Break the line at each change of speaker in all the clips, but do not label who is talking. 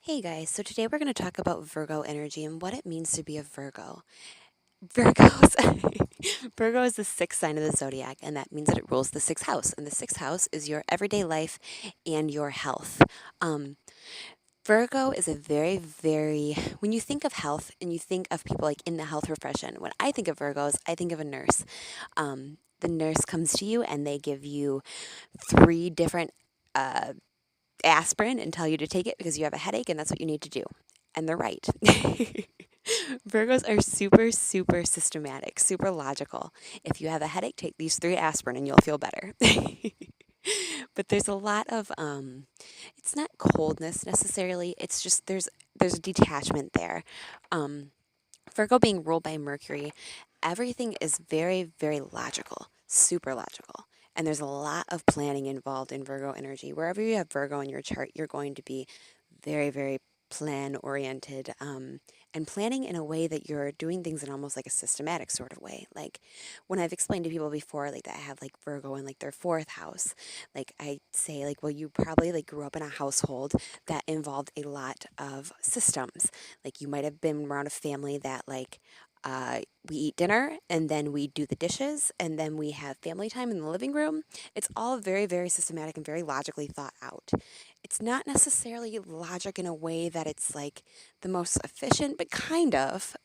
Hey guys, so today we're going to talk about Virgo energy and what it means to be a Virgo. Virgo's Virgo is the sixth sign of the zodiac, and that means that it rules the sixth house. And the sixth house is your everyday life and your health. Um, Virgo is a very, when you think of health and you think of people like in the health profession, when I think of Virgos, I think of a nurse. The nurse comes to you and they give you three different uh, aspirin and tell you to take it because you have a headache and that's what you need to do. And they're right. Virgos are super systematic, super logical. If you have a headache, take these three aspirin and you'll feel better. But there's a lot of it's not coldness necessarily. It's just there's a detachment there. Virgo being ruled by Mercury, everything is very logical, super logical. And there's a lot of planning involved in Virgo energy. Wherever you have Virgo in your chart, you're going to be very plan oriented and planning in a way that you're doing things in almost like a systematic sort of way. Like when I've explained to people before, like that I have like Virgo in like their fourth house, like I say, like, well, you probably like grew up in a household that involved a lot of systems. Like you might have been around a family that like we eat dinner and then we do the dishes and then we have family time in the living room. It's all very systematic and very logically thought out. It's not necessarily logic in a way that it's like the most efficient, but kind of.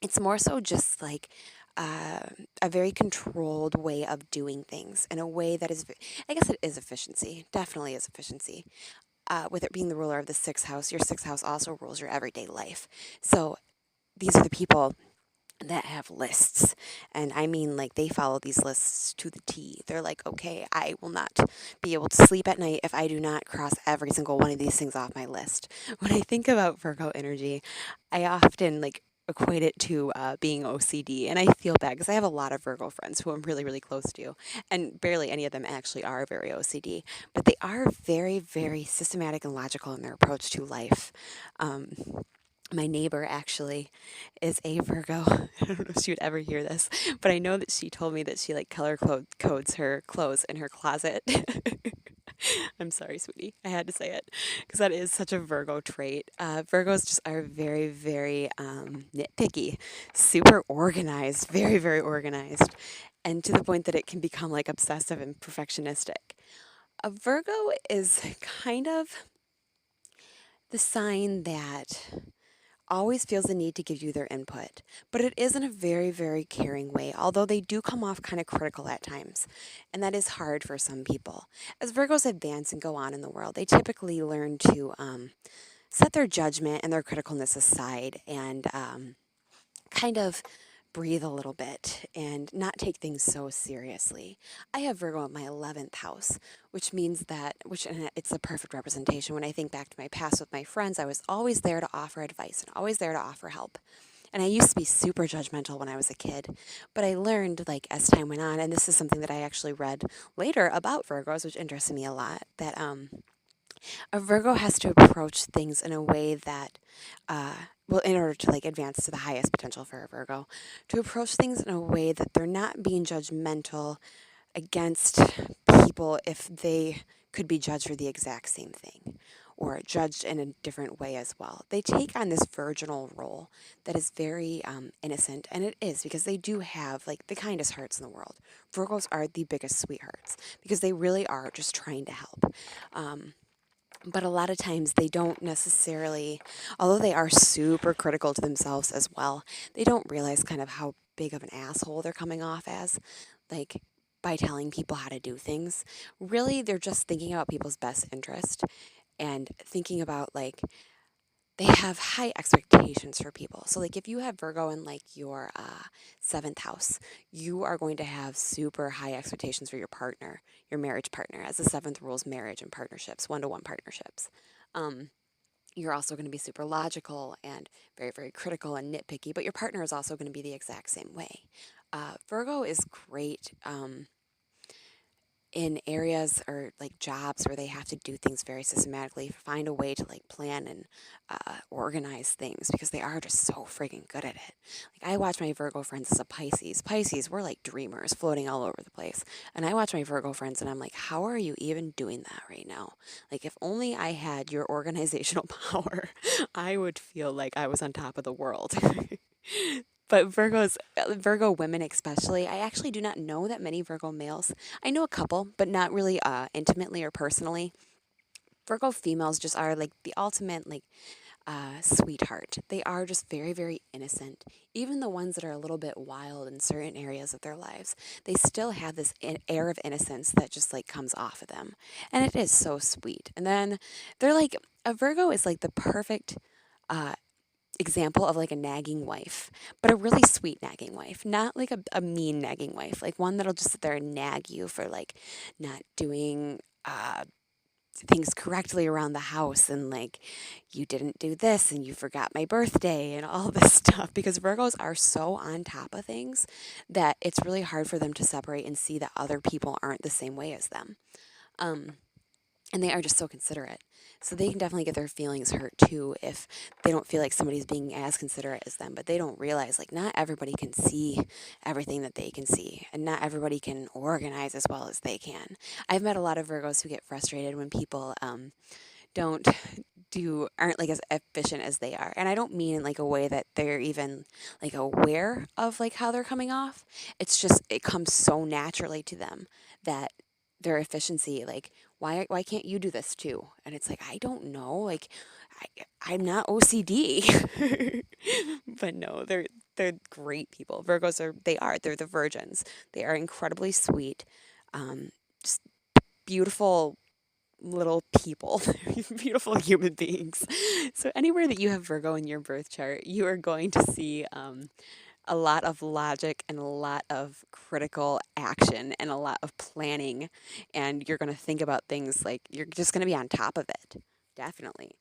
It's more so just like uh, a very controlled way of doing things in a way that is, I guess it is efficiency, definitely is efficiency. With it being the ruler of the sixth house, your sixth house also rules your everyday life. So these are the people that have lists. And I mean, like, they follow these lists to the T. They're like, okay, I will not be able to sleep at night if I do not cross every single one of these things off my list. When I think about Virgo energy, I often like equate it to being OCD. And I feel bad because I have a lot of Virgo friends who I'm really close to. And barely any of them actually are very OCD. But they are very systematic and logical in their approach to life. Um, my neighbor actually is a Virgo. I don't know if she would ever hear this, but I know that she told me that she like codes her clothes in her closet. I'm sorry, sweetie. I had to say it because that is such a Virgo trait. Virgos just are very nitpicky, super organized, very organized, and to the point that it can become like obsessive and perfectionistic. A Virgo is kind of the sign that always feels the need to give you their input, but it is in a very caring way, although they do come off kind of critical at times, and that is hard for some people. As Virgos advance and go on in the world, they typically learn to set their judgment and their criticalness aside and kind of breathe a little bit and not take things so seriously. I have Virgo in my 11th house, which means that, and it's a perfect representation. When I think back to my past with my friends, I was always there to offer advice and always there to offer help. And I used to be super judgmental when I was a kid, but I learned, like, as time went on, and this is something that I actually read later about Virgos, which interested me a lot, that a Virgo has to approach things in a way that, well, in order to like advance to the highest potential for a Virgo, to approach things in a way that they're not being judgmental against people if they could be judged for the exact same thing or judged in a different way as well. They take on this virginal role that is very innocent, and it is because they do have like the kindest hearts in the world. Virgos are the biggest sweethearts because they really are just trying to help. But a lot of times they don't necessarily, although they are super critical to themselves as well, they don't realize kind of how big of an asshole they're coming off as, like by telling people how to do things. Really, they're just thinking about people's best interest and thinking about like they have high expectations for people. So, like, if you have Virgo in like your seventh house, you are going to have super high expectations for your partner, your marriage partner, as the seventh rules marriage and partnerships, one-to-one partnerships. Um, you're also going to be super logical and very critical and nitpicky, but your partner is also going to be the exact same way. Virgo is great. in areas or like jobs where they have to do things very systematically, find a way to like plan and organize things because they are just so freaking good at it. Like I watch my Virgo friends as a Pisces. Pisces, we're like dreamers floating all over the place. And I watch my Virgo friends and I'm like, how are you even doing that right now? Like if only I had your organizational power, I would feel like I was on top of the world. But Virgo women especially, I actually do not know that many Virgo males. I know a couple, but not really intimately or personally. Virgo females just are like the ultimate like sweetheart. They are just very, very innocent. Even the ones that are a little bit wild in certain areas of their lives, they still have this air of innocence that just like comes off of them. And it is so sweet. And then they're like, a Virgo is like the perfect uh, example of like a nagging wife, but a really sweet nagging wife, not like a mean nagging wife, like one that'll just sit there and nag you for like not doing things correctly around the house and like you didn't do this and you forgot my birthday and all this stuff because Virgos are so on top of things that it's really hard for them to separate and see that other people aren't the same way as them. Um, and they are just so considerate. So they can definitely get their feelings hurt too if they don't feel like somebody's being as considerate as them, but they don't realize like not everybody can see everything that they can see, and not everybody can organize as well as they can. I've met a lot of Virgos who get frustrated when people don't aren't like as efficient as they are. And I don't mean in like a way that they're even like aware of like how they're coming off. It's just it comes so naturally to them that their efficiency, like why can't you do this too? And it's like I don't know, like I'm not OCD. But no, they're great people. Virgos they're the virgins. They are incredibly sweet, just beautiful little people, beautiful human beings. So anywhere that you have Virgo in your birth chart, you are going to see a lot of logic and a lot of critical action and a lot of planning. And you're going to think about things like you're just going to be on top of it. Definitely.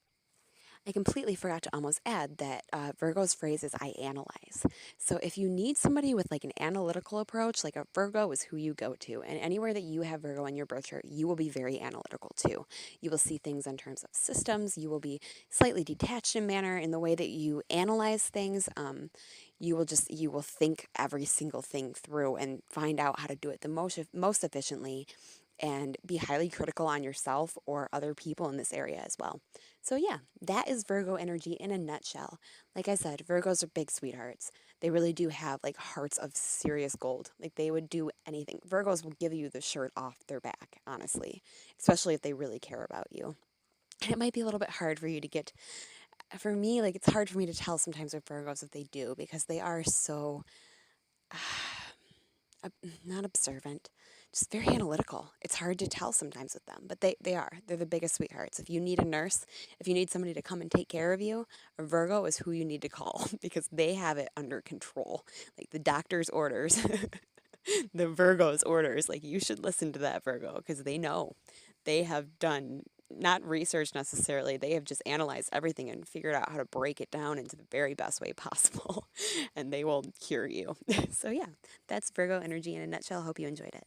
I completely forgot to almost add that Virgo's phrase is I analyze. So if you need somebody with like an analytical approach, like a Virgo is who you go to. And anywhere that you have Virgo in your birth chart, you will be very analytical too. You will see things in terms of systems. You will be slightly detached in manner in the way that you analyze things. You will think every single thing through and find out how to do it the most efficiently and be highly critical on yourself or other people in this area as well. So, yeah, that is Virgo energy in a nutshell. Like I said, Virgos are big sweethearts. They really do have like hearts of serious gold. Like they would do anything. Virgos will give you the shirt off their back, honestly, especially if they really care about you. And it might be a little bit hard for you to get, for me, like it's hard for me to tell sometimes with Virgos if they do because they are so not observant, just very analytical. It's hard to tell sometimes with them, but they are. They're the biggest sweethearts. If you need a nurse, if you need somebody to come and take care of you, a Virgo is who you need to call because they have it under control. Like the doctor's orders, the Virgo's orders, like you should listen to that Virgo because they know. They have done not research necessarily, they have just analyzed everything and figured out how to break it down into the very best way possible. And they will cure you. So, yeah, that's Virgo energy in a nutshell. Hope you enjoyed it.